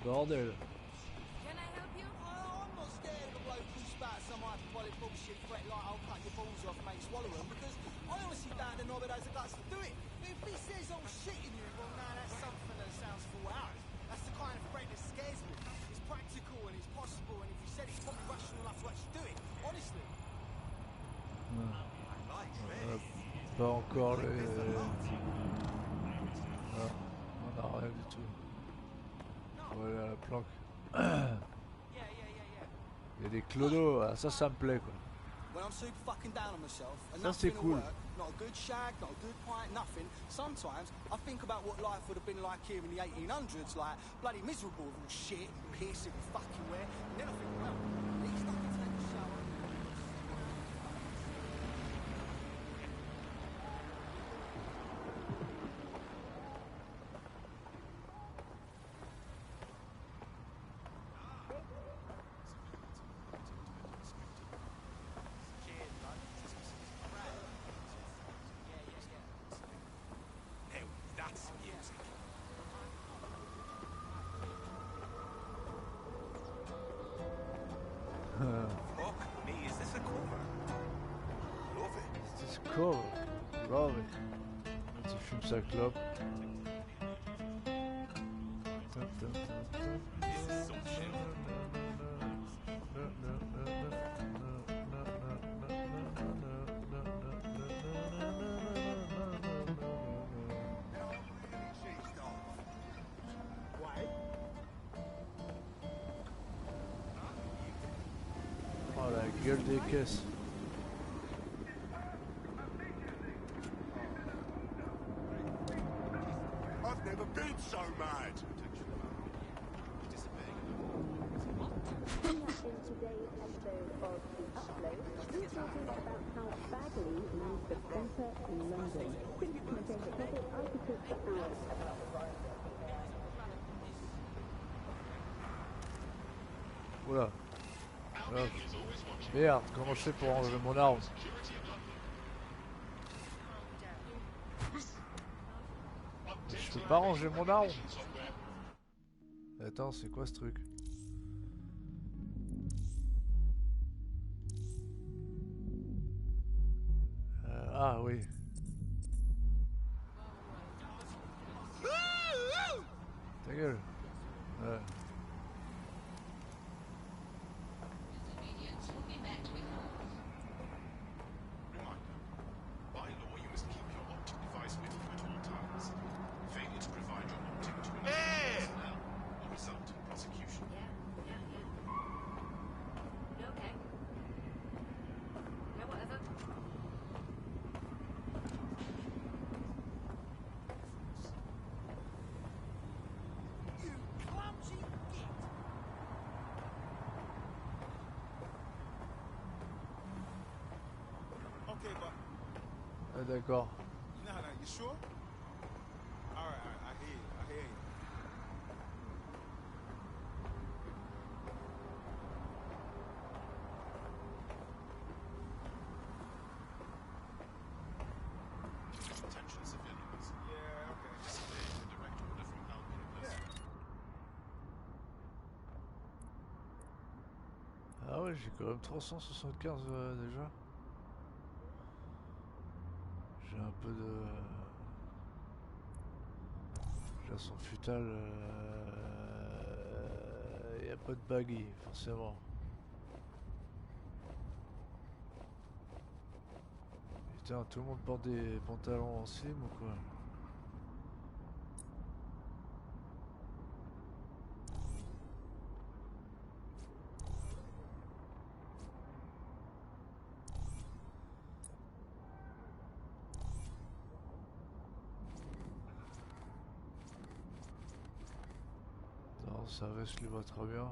bordel. Can I help you? I'm not scared of a bloke who spouts some hyperbolic bullshit threat like I'll cut your balls off, mate, swallow them, because I honestly doubt the knobhead has the guts to do it. But if he says I'm shitting you, well, now that's something that sounds full out. That's the kind of threat that scares me. It's practical and it's possible, and if you said it's probably rational enough to actually do it, honestly. Pas encore les... Non, on n'a rien du tout. Voilà la planque. Il y a des clodos, ah, ça me plaît quoi. When I'm super fucking down on myself, and ça c'est cool. Work, not a good shag, not a good pint, nothing. Sometimes I think about what life would have been like here in the 1800s, like bloody miserable with all shit and piss and fucking wear. And then I think, well, at least I can take a shower. Fuck me, is this a cover? Love it. Is this cool? Love it. Tu fumes sa clope. This is some shit. Oh la gueule des caisses. I've never been so mad. In today's episode of The Upload, we're talking about how Bagley leaves the centre in London. Simply take a couple articles for hours. Oula. Merde, comment je fais pour enlever mon arme? Je peux pas ranger mon arme. Attends, c'est quoi ce truc? Ah oui. Ta gueule. Ouais. Ah, d'accord. No, you sure? All right, I hear you. Attention civilians. Yeah, okay. Disobeying the direct order from Alpin. Ah ouais, j'ai quand même 375 déjà. J'ai un peu de... J'ai son futal... y a pas de baggy, forcément. Putain, tout le monde porte des pantalons en slim ou quoi? Non, ça reste lui va très bien.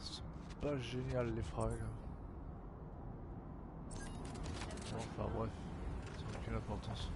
C'est pas génial les fringues. Enfin bref, ça n'a aucune importance.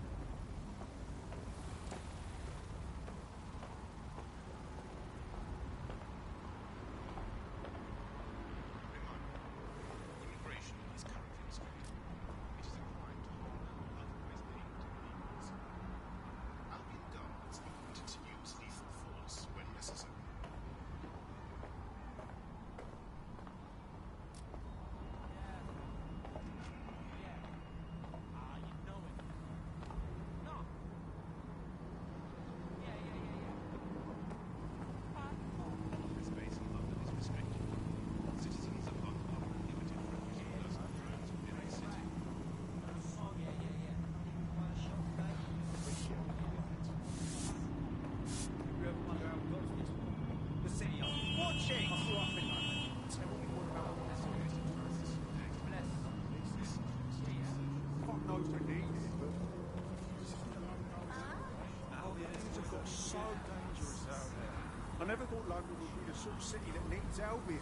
sort of city that needs Albion.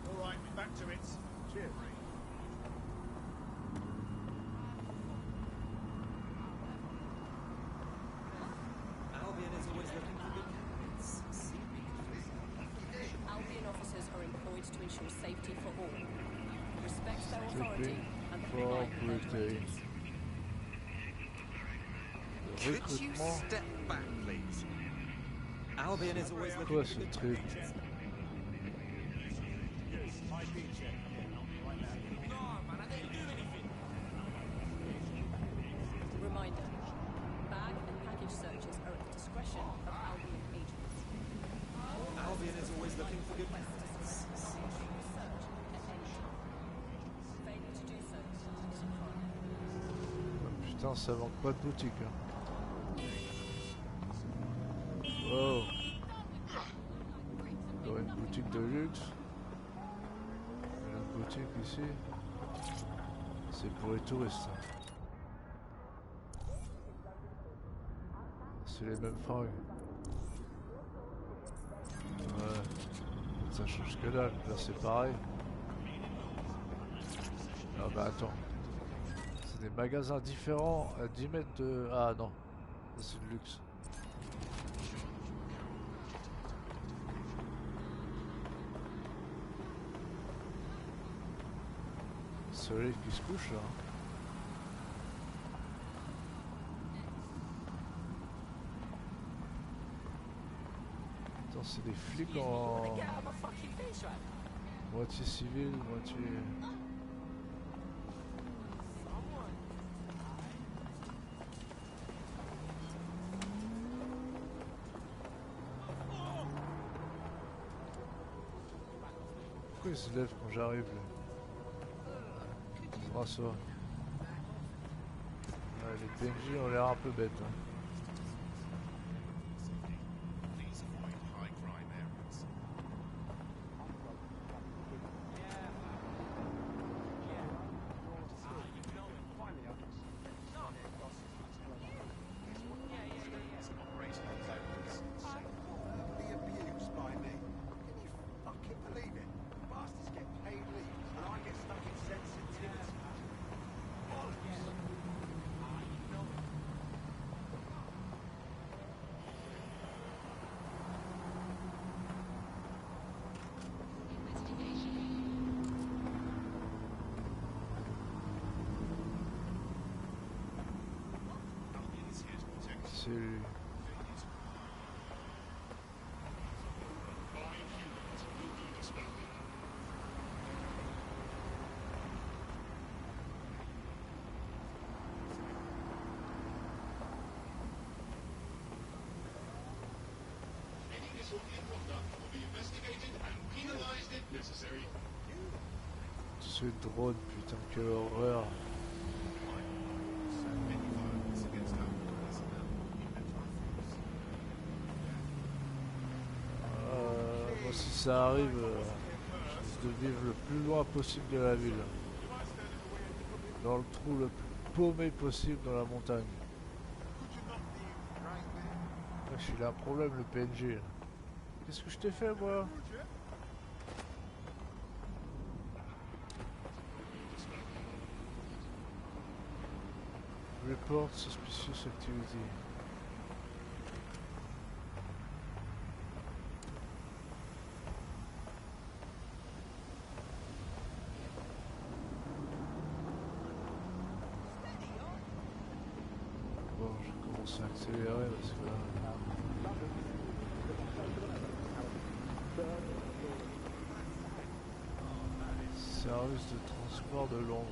All right, back to it. Cheers. Albion is always looking for good candidates. Albion officers are employed to ensure safety for all. Respect their authority and comply with their directives. Could you Recrutement. step back, please? Albion is always looking Quoi for ce good truc? candidates. ID check. No, man, I didn't do anything. Reminder, bag and package searches are at the discretion of Albion agents. Albion is always looking for good candidates. Search at any time. Failure to do so is a crime. Putain, ça manque pas de boutique. Hein. Wow. Encore une boutique de luxe. Une autre boutique ici. C'est pour les touristes. C'est les mêmes fringues. Ouais. Ça change que dalle. Là c'est pareil. Ah bah attends. C'est des magasins différents à 10 mètres de... Ah non. Ça c'est le luxe. Le soleil qui se couche là. Attends, c'est des flics en moitié civil, moitié... Pourquoi ils se lèvent quand j'arrive là? François. Ouais, les PNJ ont l'air un peu bêtes. Hein. Please avoid high crime areas. Operating zones. Be abused by me. Can you fucking believe it? Bastards get paid leave, and I get stuck in sensitivity. Bollocks. Albion is here to protect you. C'est lui. Any disorderly conduct will be investigated and penalized if necessary. Ce drone, putain, quelle horreur. Any violence against Albion personnel will be met by force. Moi si ça arrive, je risque de vivre le plus loin possible de la ville. Dans le trou le plus paumé possible dans la montagne. Ouais, je suis là un problème le PNG. Là. Qu'est-ce que je t'ai fait moi? Report suspicious activity. Bon, je commence à accélérer parce que là... Service de transport de Londres.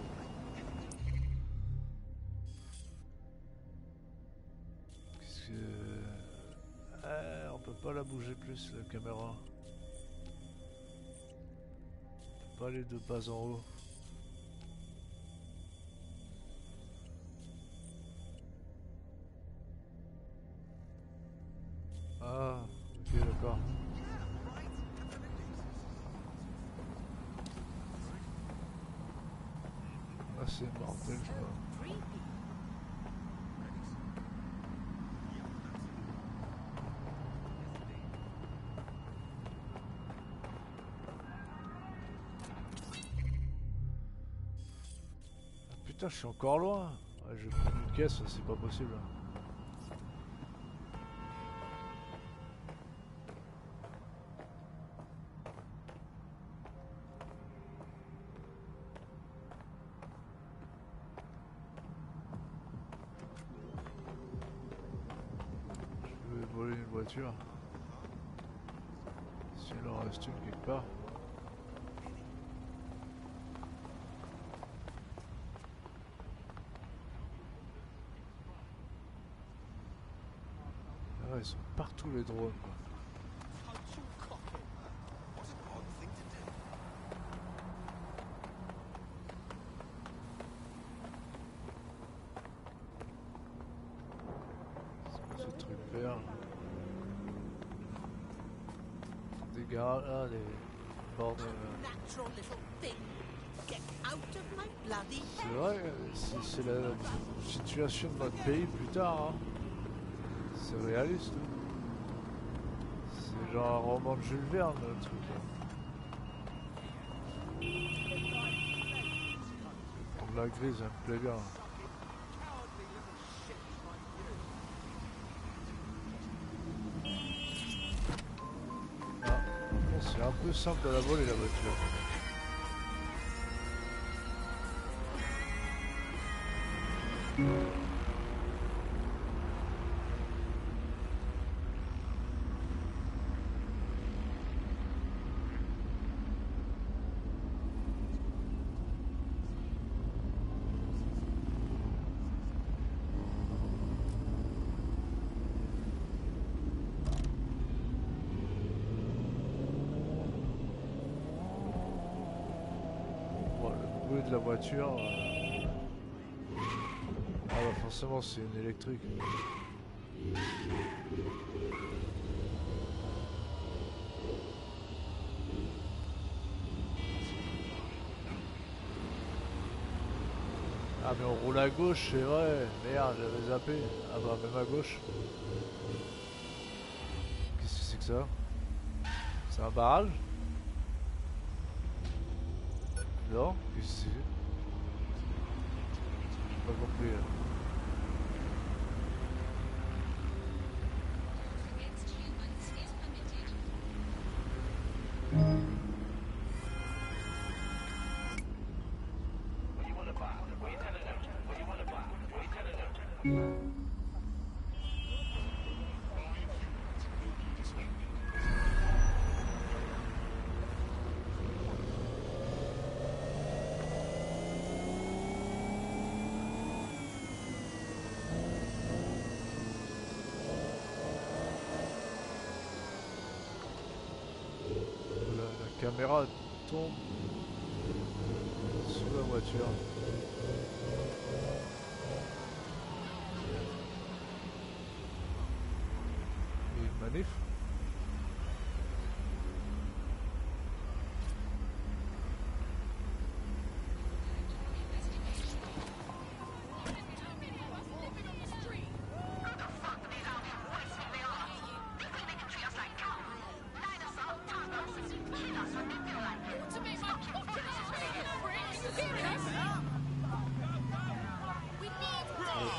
Qu'est-ce que... on peut pas la bouger plus la caméra. On peut pas aller de bas en haut. Ah, ok, d'accord. Ah, c'est mortel, je crois. putain, je suis encore loin. Ouais, je vais prendre une caisse, c'est pas possible. Je vais voler une voiture. S'il en reste une quelque part. Ah ouais, ils sont partout les drones quoi. C'est quoi ce truc vert? Des garages, ah des bordels. Natural little thing. Get out of my bloody C'est vrai, c'est la situation de notre pays plus tard. Hein. C'est réaliste. C'est genre un roman de Jules Verne le truc. Comme la grise, elle me plaît bien. Ah, bon, c'est un peu simple de la voler la voiture. De la voiture ah bah forcément c'est une électrique. Ah mais on roule à gauche c'est vrai, merde j'avais zappé. Ah bah même à gauche. Qu'est-ce que c'est que ça? C'est un barrage? Non? Qu'est-ce que c'est? J'ai pas compris. La caméra tombe sous la voiture. Et une manif.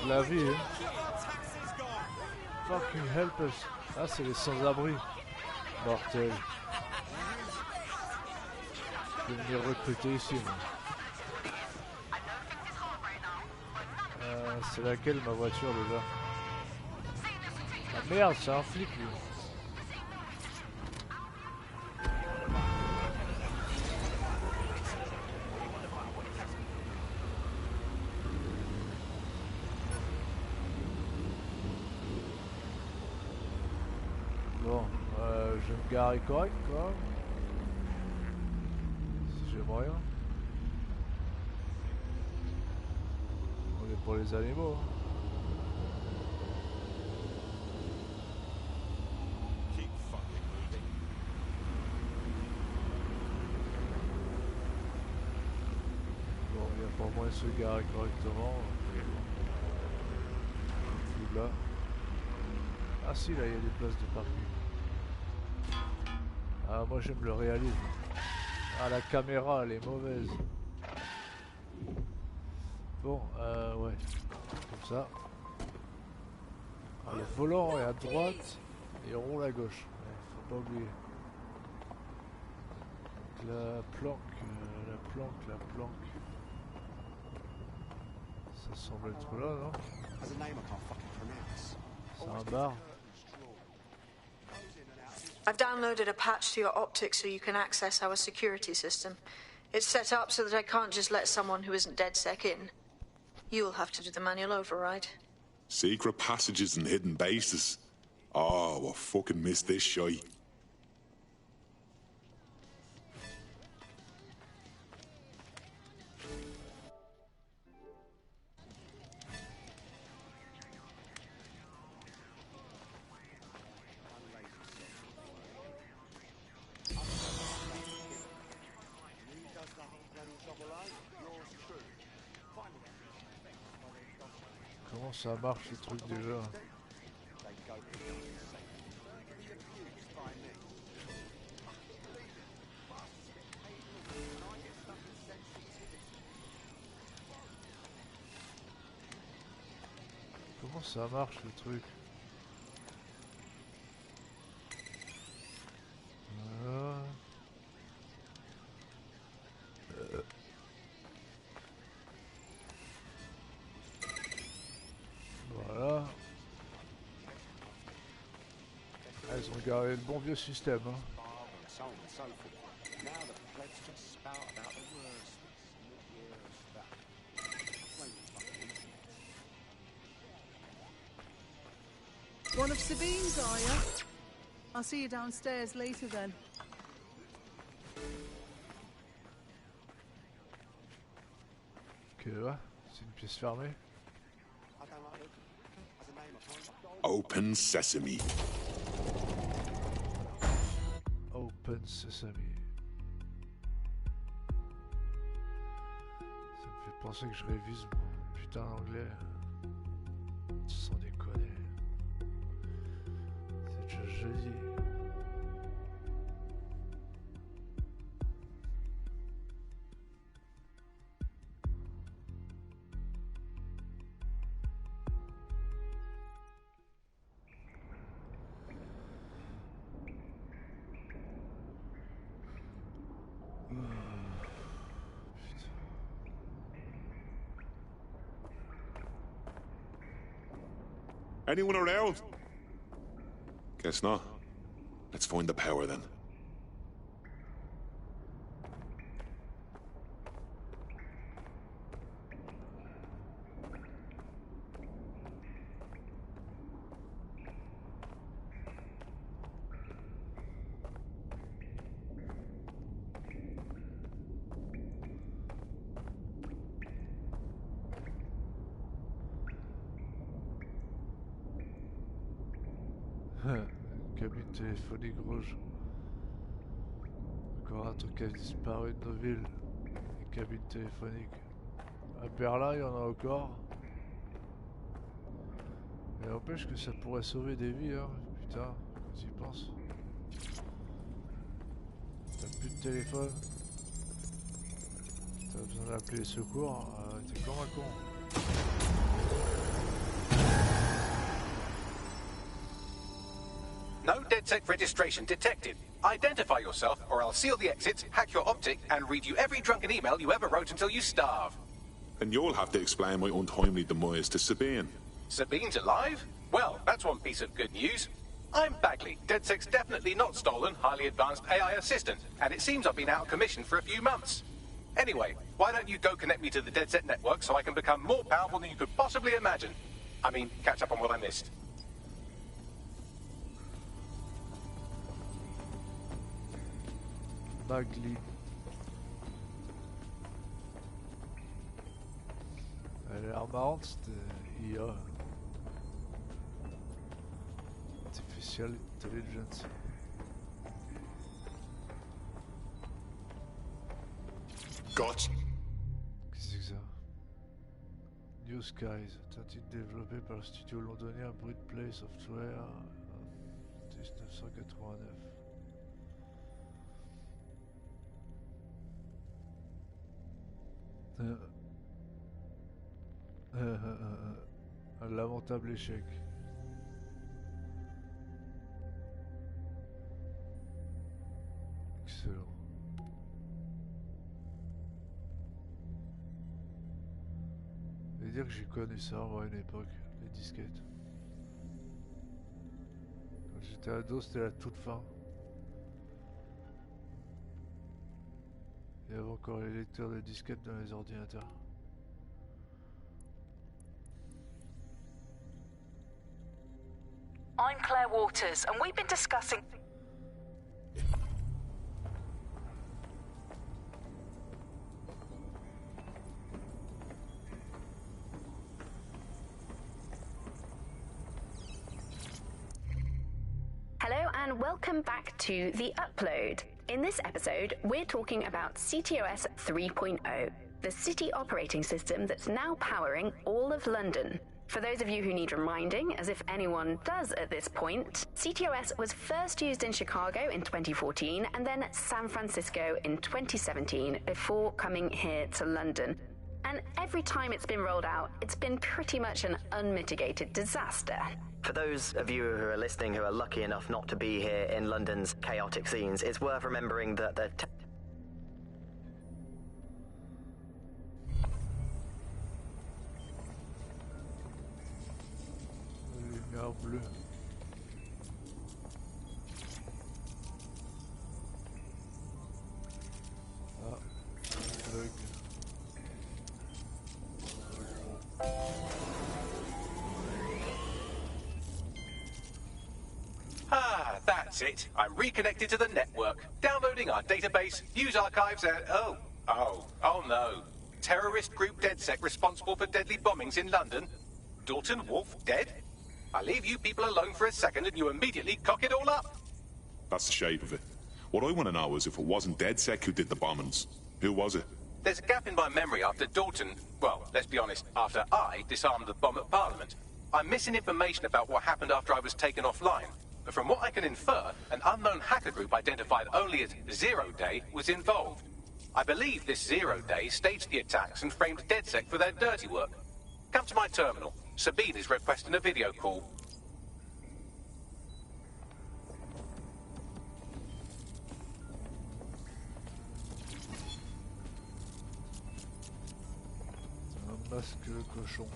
La vie, hein. Fucking help us. Ah, c'est les sans-abri. Mortel. Je vais venir recruter ici. C'est laquelle ma voiture déjà? Ah merde, c'est un flic lui. Bon, je vais me garer correct quoi. Si j'ai moyen. On est pour les animaux. Hein. Bon, il y a pas moyen de se garer correctement. Là. Ah si, là il y a des places de parking. Ah moi j'aime le réalisme. Ah la caméra elle est mauvaise. Bon, ouais. Comme ça. Ah, le volant est à droite et on roule à gauche. Ouais, faut pas oublier. Donc, la planque. Ça semble être là, non? C'est un bar. I've downloaded a patch to your optics so you can access our security system. It's set up so that I can't just let someone who isn't DedSec in. You'll have to do the manual override. Secret passages and hidden bases. Oh, I fucking missed this shite. Comment ça marche ce truc déjà? Comment ça marche le truc? Voilà. Voilà. Ah, ils ont gardé le bon vieux système, hein. One of Sabine's, are you? I'll see you downstairs later then. Ok, là, c'est une pièce fermée. Open sesame. Open Sesame. Ça me fait penser que je révise mon putain d'anglais. Sans déconner. C'est déjà jeudi. Anyone around? Guess not. Let's find the power then. Cabine téléphonique rouge. Encore un truc qui a disparu de nos villes. Les cabines téléphoniques. À Berlin, il y en a encore. Mais n'empêche que ça pourrait sauver des vies, hein. Putain, quand tu y penses. T'as plus de téléphone. T'as besoin d'appeler les secours. T'es comme un con. No DedSec registration detected. Identify yourself, or I'll seal the exits, hack your optic, and read you every drunken email you ever wrote until you starve. And you'll have to explain my untimely demise to Sabine. Sabine's alive? Well, that's one piece of good news. I'm Bagley, DedSec's definitely not stolen, highly advanced AI assistant, and it seems I've been out of commission for a few months. Anyway, why don't you go connect me to the DedSec network so I can become more powerful than you could possibly imagine? I mean, catch up on what I missed. Bagley. Elle a l'air marrante cette IA. Artificial Intelligence. Gotcha. Qu'est-ce que c'est que ça? New Skies, c'est un titre développé par le studio londonien Britplay Software en 1989. Un lamentable échec. Excellent. Je vais dire que j'ai connu ça moi à une époque, les disquettes. Quand j'étais ado, c'était la toute fin. Il y avait encore les lecteurs de disquettes dans les ordinateurs. I'm Claire Waters, and we've been discussing... Hello and welcome back to The Upload. In this episode, we're talking about CTOS 3.0, the city operating system that's now powering all of London. For those of you who need reminding, as if anyone does at this point, CTOS was first used in Chicago in 2014 and then San Francisco in 2017 before coming here to London. And every time it's been rolled out, it's been pretty much an unmitigated disaster. For those of you who are listening who are lucky enough not to be here in London's chaotic scenes, it's worth remembering that the... Lumière bleue. Ah, bug. Ah, that's it. I'm reconnected to the network. Downloading our database, news archives, and... Oh no. Terrorist group DedSec responsible for deadly bombings in London. Dalton Wolf dead? I leave you people alone for a second and you immediately cock it all up. That's the shape of it. What I want to know is if it wasn't DedSec who did the bombings, who was it? There's a gap in my memory after Dalton... Well, let's be honest, after I disarmed the bomb at Parliament. I'm missing information about what happened after I was taken offline. But from what I can infer, an unknown hacker group identified only as Zero Day was involved. I believe this Zero Day staged the attacks and framed DedSec for their dirty work. Come to my terminal. Sabine is requesting a video call. Un masque de cochon.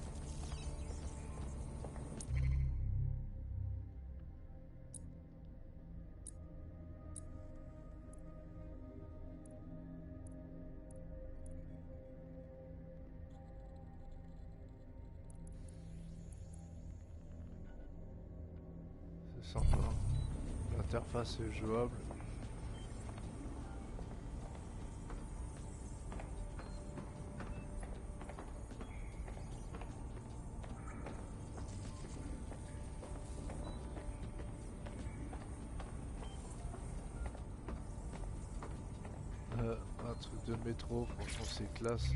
C'est sympa. L'interface est jouable. Un truc de métro, franchement c'est classe.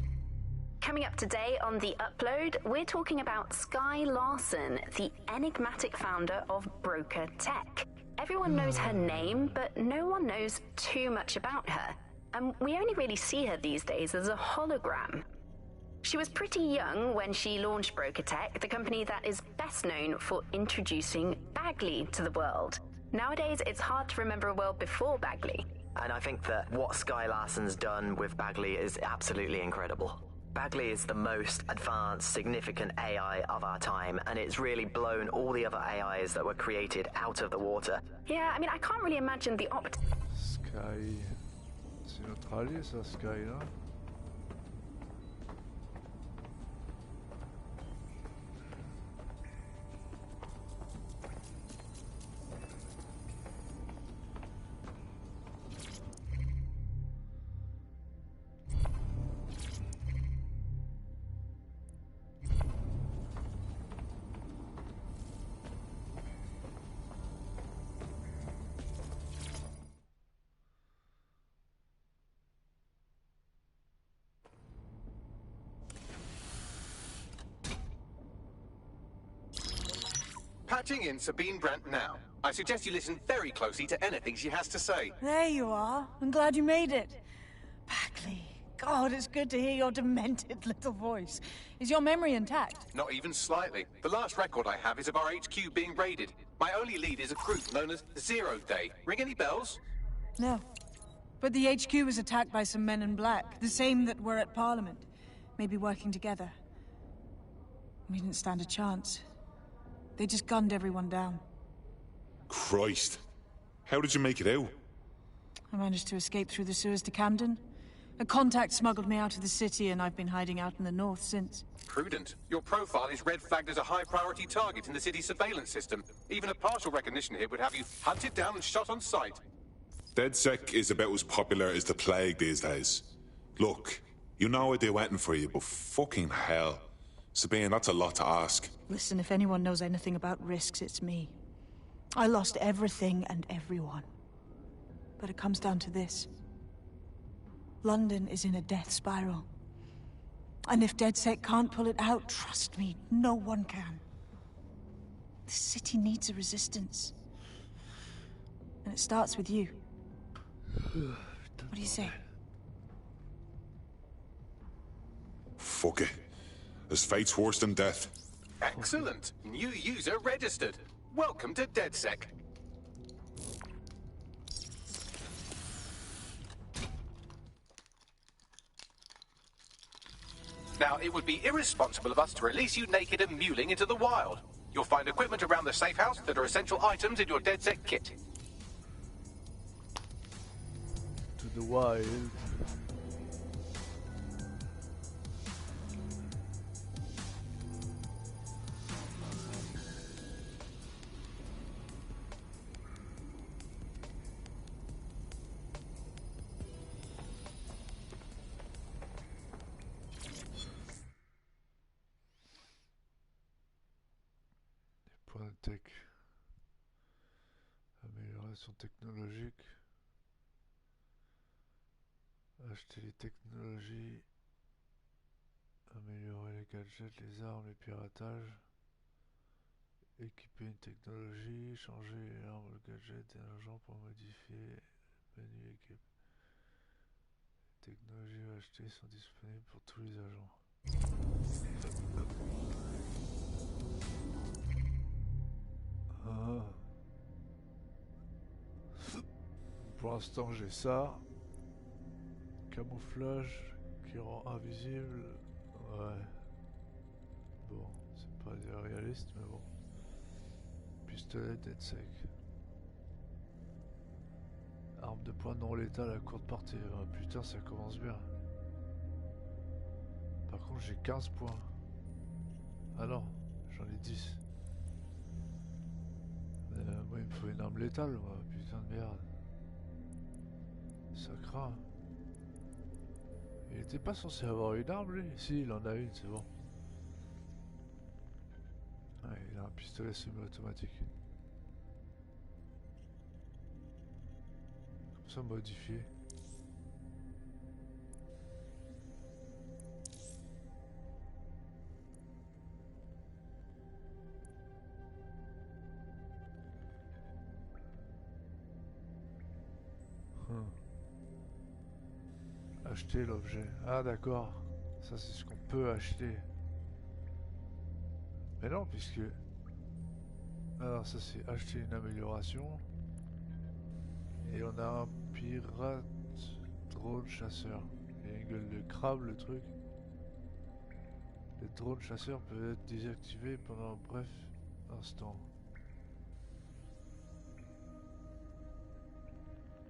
Coming up today on The Upload, we're talking about Sky Larson, the enigmatic founder of Broker Tech. Everyone knows her name, but no one knows too much about her. And we only really see her these days as a hologram. She was pretty young when she launched Broker Tech, the company that is best known for introducing Bagley to the world. Nowadays, it's hard to remember a world before Bagley. And I think that what Sky Larson's done with Bagley is absolutely incredible. Bagley is the most advanced, significant AI of our time, and it's really blown all the other AIs that were created out of the water. Yeah, I mean, I can't really imagine the Sky... C'est notre allié ça, Sky là. Patching in Sabine Brandt now. I suggest you listen very closely to anything she has to say. There you are. I'm glad you made it. Bagley. God, it's good to hear your demented little voice. Is your memory intact? Not even slightly. The last record I have is of our HQ being raided. My only lead is a group known as Zero Day. Ring any bells? No. But the HQ was attacked by some men in black, the same that were at Parliament. Maybe working together. We didn't stand a chance. They just gunned everyone down. Christ. How did you make it out? I managed to escape through the sewers to Camden. A contact smuggled me out of the city, and I've been hiding out in the north since. Prudent. Your profile is red flagged as a high-priority target in the city's surveillance system. Even a partial recognition hit would have you hunted down and shot on sight. DedSec is about as popular as the plague these days. Look, you know I do anything for you, but fucking hell. Sabine, that's a lot to ask. Listen, if anyone knows anything about risks, it's me. I lost everything and everyone. But it comes down to this. London is in a death spiral. And if DedSec can't pull it out, trust me, no one can. The city needs a resistance. And it starts with you. What do you say? Fuck it. As fate's worse than death. Excellent. New user registered. Welcome to DedSec. Now, it would be irresponsible of us to release you naked and mewling into the wild. You'll find equipment around the safe house that are essential items in your DedSec kit. To the wild. Tech. Amélioration technologique. Acheter les technologies. Améliorer les gadgets, les armes, les piratages. Équiper une technologie. Changer les armes, le gadget et l'argent pour modifier le menu équipe. Les technologies achetées sont disponibles pour tous les agents. Ah. Pour l'instant j'ai ça. Camouflage qui rend invisible. Ouais. Bon, c'est pas des réalistes mais bon. Pistolet DedSec. Arme de poing non létale à courte portée. Oh, putain ça commence bien. Par contre j'ai 15 points. Ah non, j'en ai 10. Moi il me faut une arme létale, moi. Putain de merde. Ça craint. Il était pas censé avoir une arme lui? Si, il en a une, c'est bon. Ouais, il a un pistolet semi-automatique. Comme ça modifié. Acheter l'objet. Ah d'accord. Ça c'est ce qu'on peut acheter. Mais non puisque... Alors ça c'est acheter une amélioration. Et on a un pirate drone chasseur. Il a une gueule de crabe le truc. Les drones chasseurs peuvent être désactivés pendant un bref instant.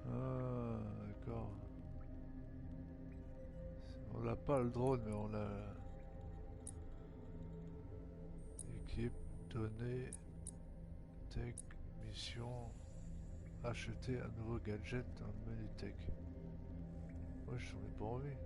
Ah d'accord. On n'a pas le drone, mais on a équipe, données, tech, mission, acheter un nouveau gadget dans le menu tech. Moi j'en ai pas envie.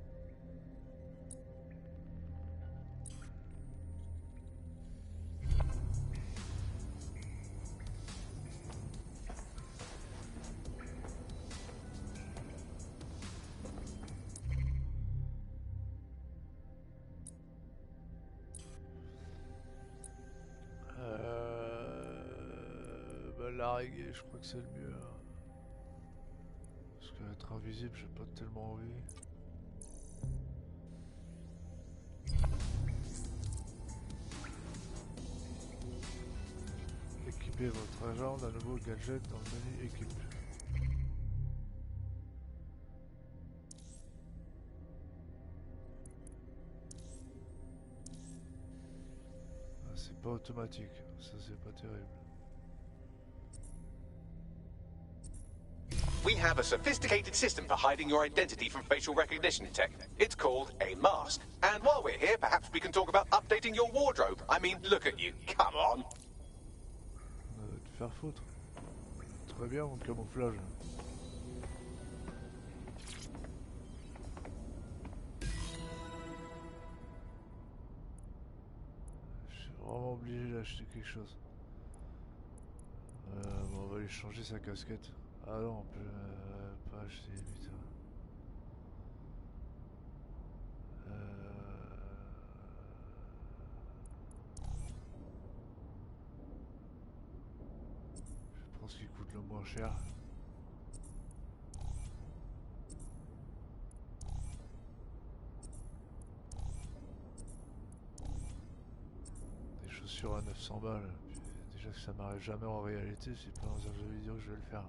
L'araignée, je crois que c'est le mieux. Hein. Parce qu'être invisible, j'ai pas tellement envie. équipez votre agent d'un nouveau gadget dans le menu équipe. Ah, c'est pas automatique, ça c'est pas terrible. We have a sophisticated system for hiding your identity from facial recognition tech. It's called a mask. And while we're here, perhaps we can talk about updating your wardrobe. I mean, look at you. Come on. Te faire foutre. Très bien mon camouflage. Je suis vraiment obligé d'acheter quelque chose. Bon, on va lui changer sa casquette. Ah non, on peut pas acheter vite. Je pense qu'il coûte le moins cher. Des chaussures à 900 balles. Déjà que ça m'arrive jamais en réalité, c'est pas dans un jeu vidéo que je vais le faire.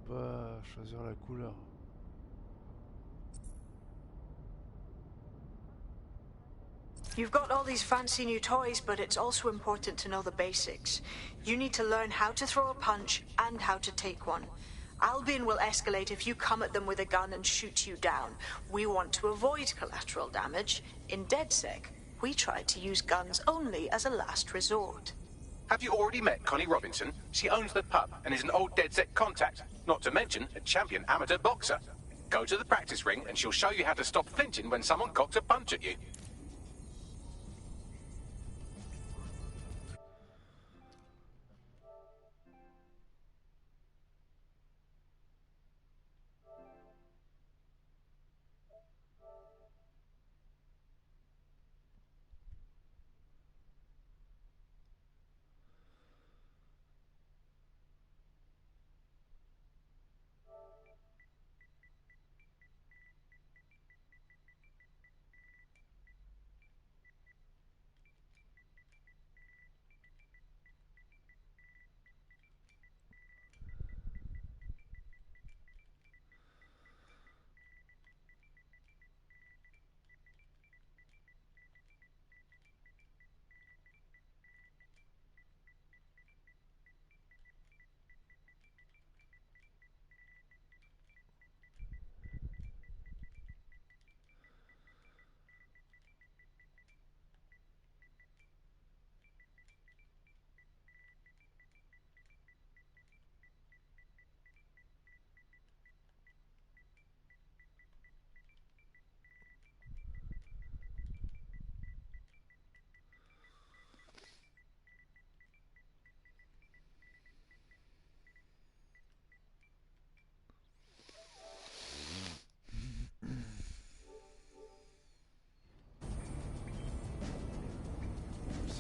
On peut pas choisir la couleur. You've got all these fancy new toys, but it's also important to know the basics. You need to learn how to throw a punch and how to take one. Albion will escalate if you come at them with a gun and shoot you down. We want to avoid collateral damage. In DedSec, we try to use guns only as a last resort. Have you already met Connie Robinson? She owns the pub and is an old DedSec contact, not to mention a champion amateur boxer. Go to the practice ring and she'll show you how to stop flinching when someone cocks a punch at you.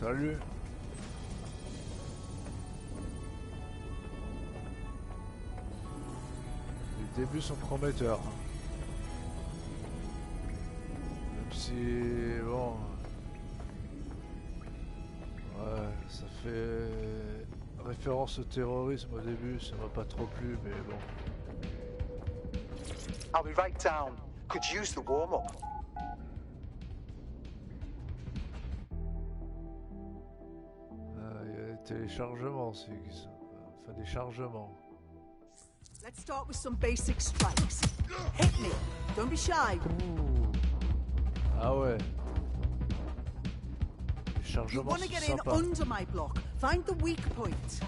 Salut. Les débuts sont prometteurs. Même si, bon... Ouais, ça fait référence au terrorisme au début, ça m'a pas trop plu, mais bon. I'll be right down. Could use the warm-up. Téléchargements, enfin des chargements. Let's start with some basic strikes. Hit me. Don't be shy. Ouh. Ah ouais. Les chargements, you want to get in sympa. under my block. Find the weak point.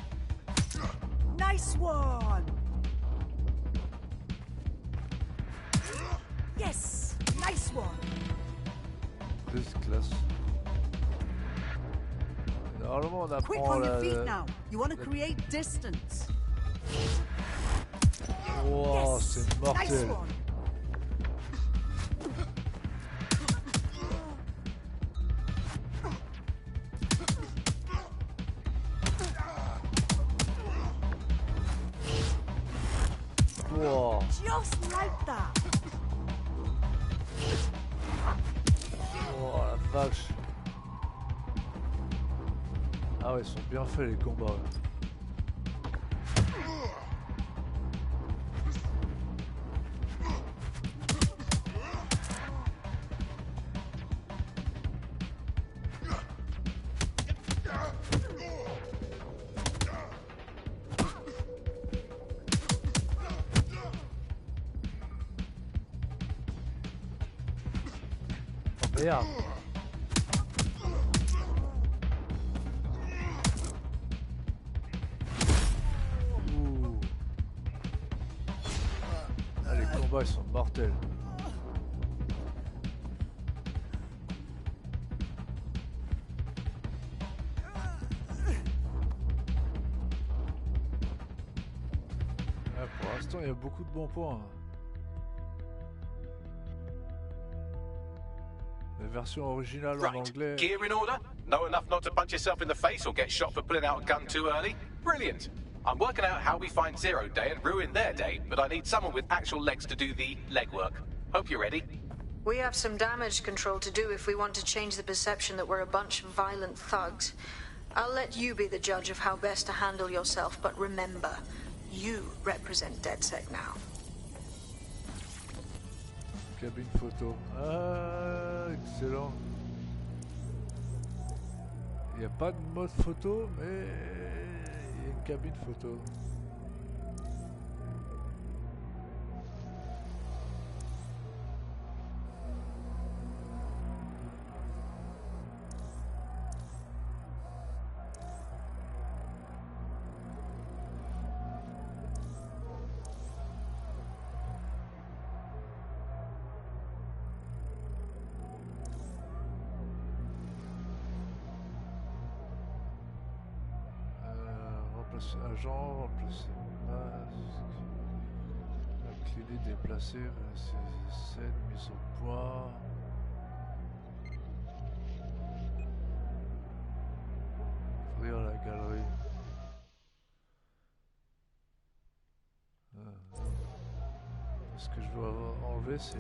Nice one. Yes. Nice one. Prise classe. Normalement, on Quick apprend on your feet now. You want to create distance. Wow, yes. c'est mortel. Nice one. Wow. Just like that. Oh la vache. Ah ouais, ils sont bien faits les combats. Oh merde. Les combats ils sont mortels. Pour l'instant il y a beaucoup de bons points. La version originale en anglais. Gear in order? Know enough not to punch yourself in the face or get shot for pulling out a gun too early? Brilliant. I'm working out how we find Zero Day and ruin their day, but I need someone with actual legs to do the legwork. Hope you're ready. We have some damage control to do if we want to change the perception that we're a bunch of violent thugs. I'll let you be the judge of how best to handle yourself, but remember, you represent DedSec now. Cabine photo. Ah, excellent. Il n'y a pas de mode photo, mais il y a une cabine photo. Agent, remplacer masque, incliner, déplacer, scène, mise au point. Ouvrir la galerie. Ce que je dois enlever, c'est...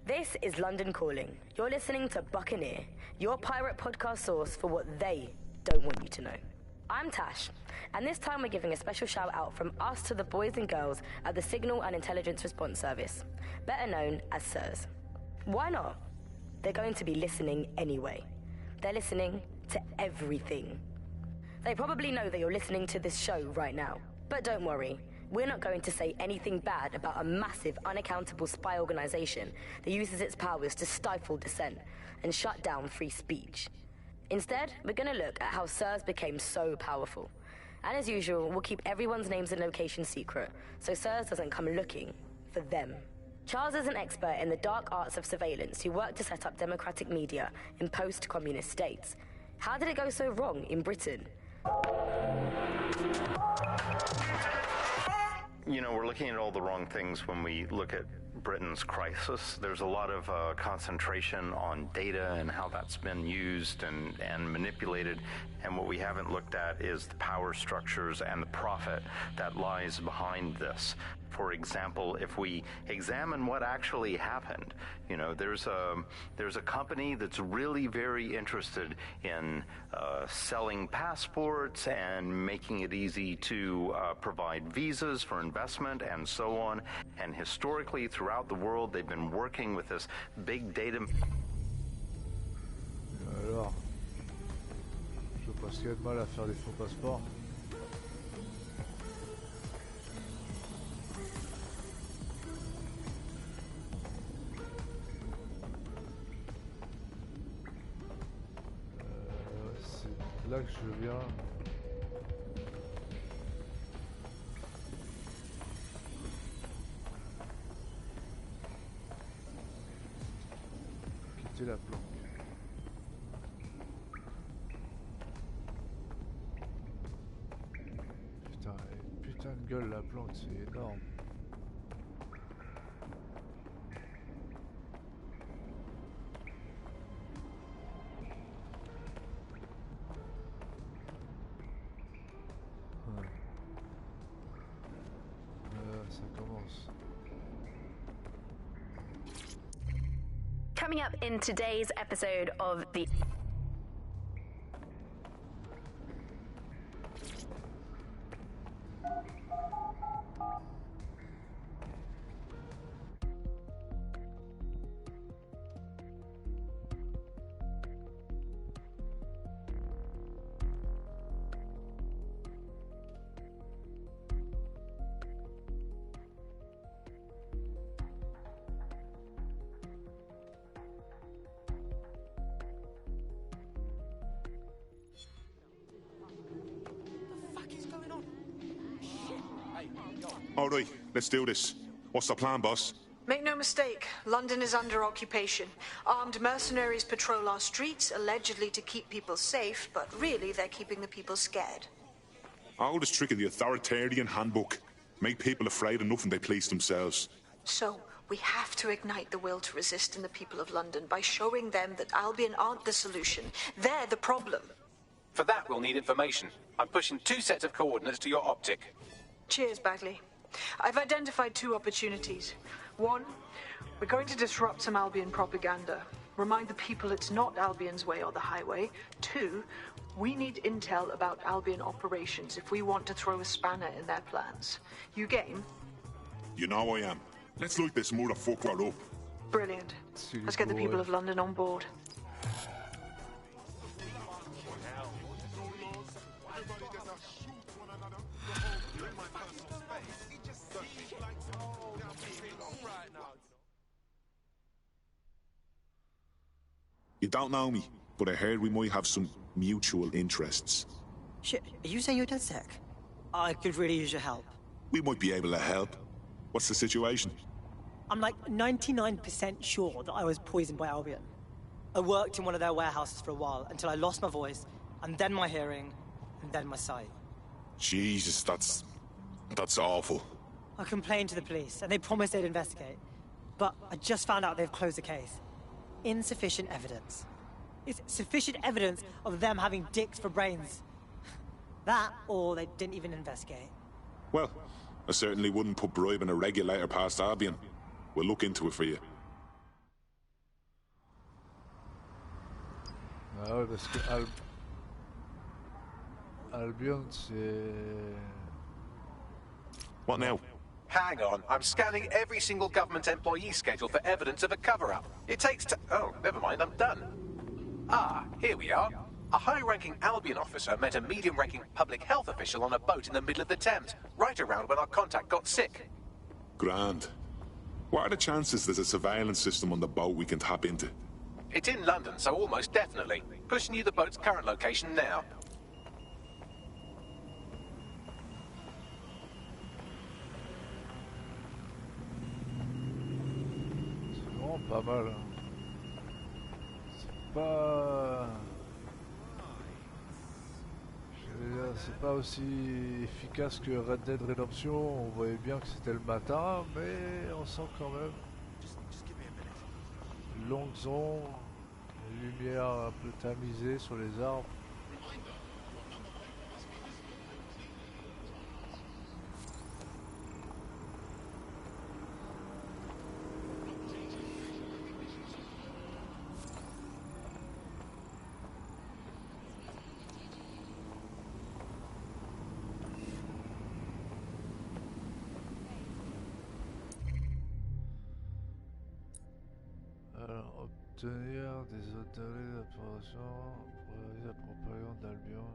This is London Calling. You're listening to Buccaneer, your pirate podcast source for what they don't want you to know. I'm Tash, and this time we're giving a special shout out from us to the boys and girls at the Signal and Intelligence Response Service, better known as SIRS. Why not? They're going to be listening anyway. They're listening to everything. They probably know that you're listening to this show right now, but don't worry. We're not going to say anything bad about a massive, unaccountable spy organization that uses its powers to stifle dissent and shut down free speech. Instead, we're going to look at how SIRS became so powerful. And as usual, we'll keep everyone's names and locations secret, so SIRS doesn't come looking for them. Charles is an expert in the dark arts of surveillance who worked to set up democratic media in post-communist states. How did it go so wrong in Britain? You know, we're looking at all the wrong things when we look at Britain's crisis. There's a lot of concentration on data and how that's been used and manipulated. And what we haven't looked at is the power structures and the profit that lies behind this. For example, if we examine what actually happened, you know, there's a company that's really very interested in selling passports and making it easy to provide visas for investment and so on. And historically, throughout the world, they've been working with this big data. Alors, je vois pas ce qu'il y a de mal à faire des faux passeports. C'est là que je viens. Quitter la planque. Putain de gueule la planque, c'est énorme. Ça commence. Coming up in today's episode of the All right, let's do this. What's the plan, boss? Make no mistake, London is under occupation. Armed mercenaries patrol our streets, allegedly to keep people safe, but really they're keeping the people scared. Oldest trick of the authoritarian handbook. Make people afraid enough and they police themselves. So, we have to ignite the will to resist in the people of London by showing them that Albion aren't the solution. They're the problem. For that, we'll need information. I'm pushing 2 sets of coordinates to your optic. Cheers, Bagley. I've identified 2 opportunities. 1, we're going to disrupt some Albion propaganda. Remind the people it's not Albion's way or the highway. 2, we need intel about Albion operations if we want to throw a spanner in their plans. You game? You know I am. Let's light this motherfucker up. Brilliant. Let's get the people of London on board. You don't know me, but I heard we might have some mutual interests. Shit, are you saying you're dead sick? I could really use your help. We might be able to help. What's the situation? I'm like 99% sure that I was poisoned by Albion. I worked in one of their warehouses for a while until I lost my voice, and then my hearing, and then my sight. Jesus, that's awful. I complained to the police, and they promised they'd investigate. But I just found out they've closed the case. Insufficient evidence. It's sufficient evidence of them having dicks for brains. That, or they didn't even investigate. Well, I certainly wouldn't put bribing a regulator past Albion. We'll look into it for you. Ah ouais, parce que Albion, c'est... What now? Hang on, I'm scanning every single government employee schedule for evidence of a cover-up. It takes oh, never mind, I'm done. Ah, here we are. A high-ranking Albion officer met a medium-ranking public health official on a boat in the middle of the Thames, right around when our contact got sick. Grand. What are the chances there's a surveillance system on the boat we can tap into? It's in London, so almost definitely. Pushing you the boat's current location now. pas mal. Hein. C'est pas... C'est pas aussi efficace que Red Dead Redemption, on voyait bien que c'était le matin, mais on sent quand même longues ombres, lumière un peu tamisée sur les arbres. Alors, obtenir des autorités d'approbation pour réaliser la propagande d'Albion.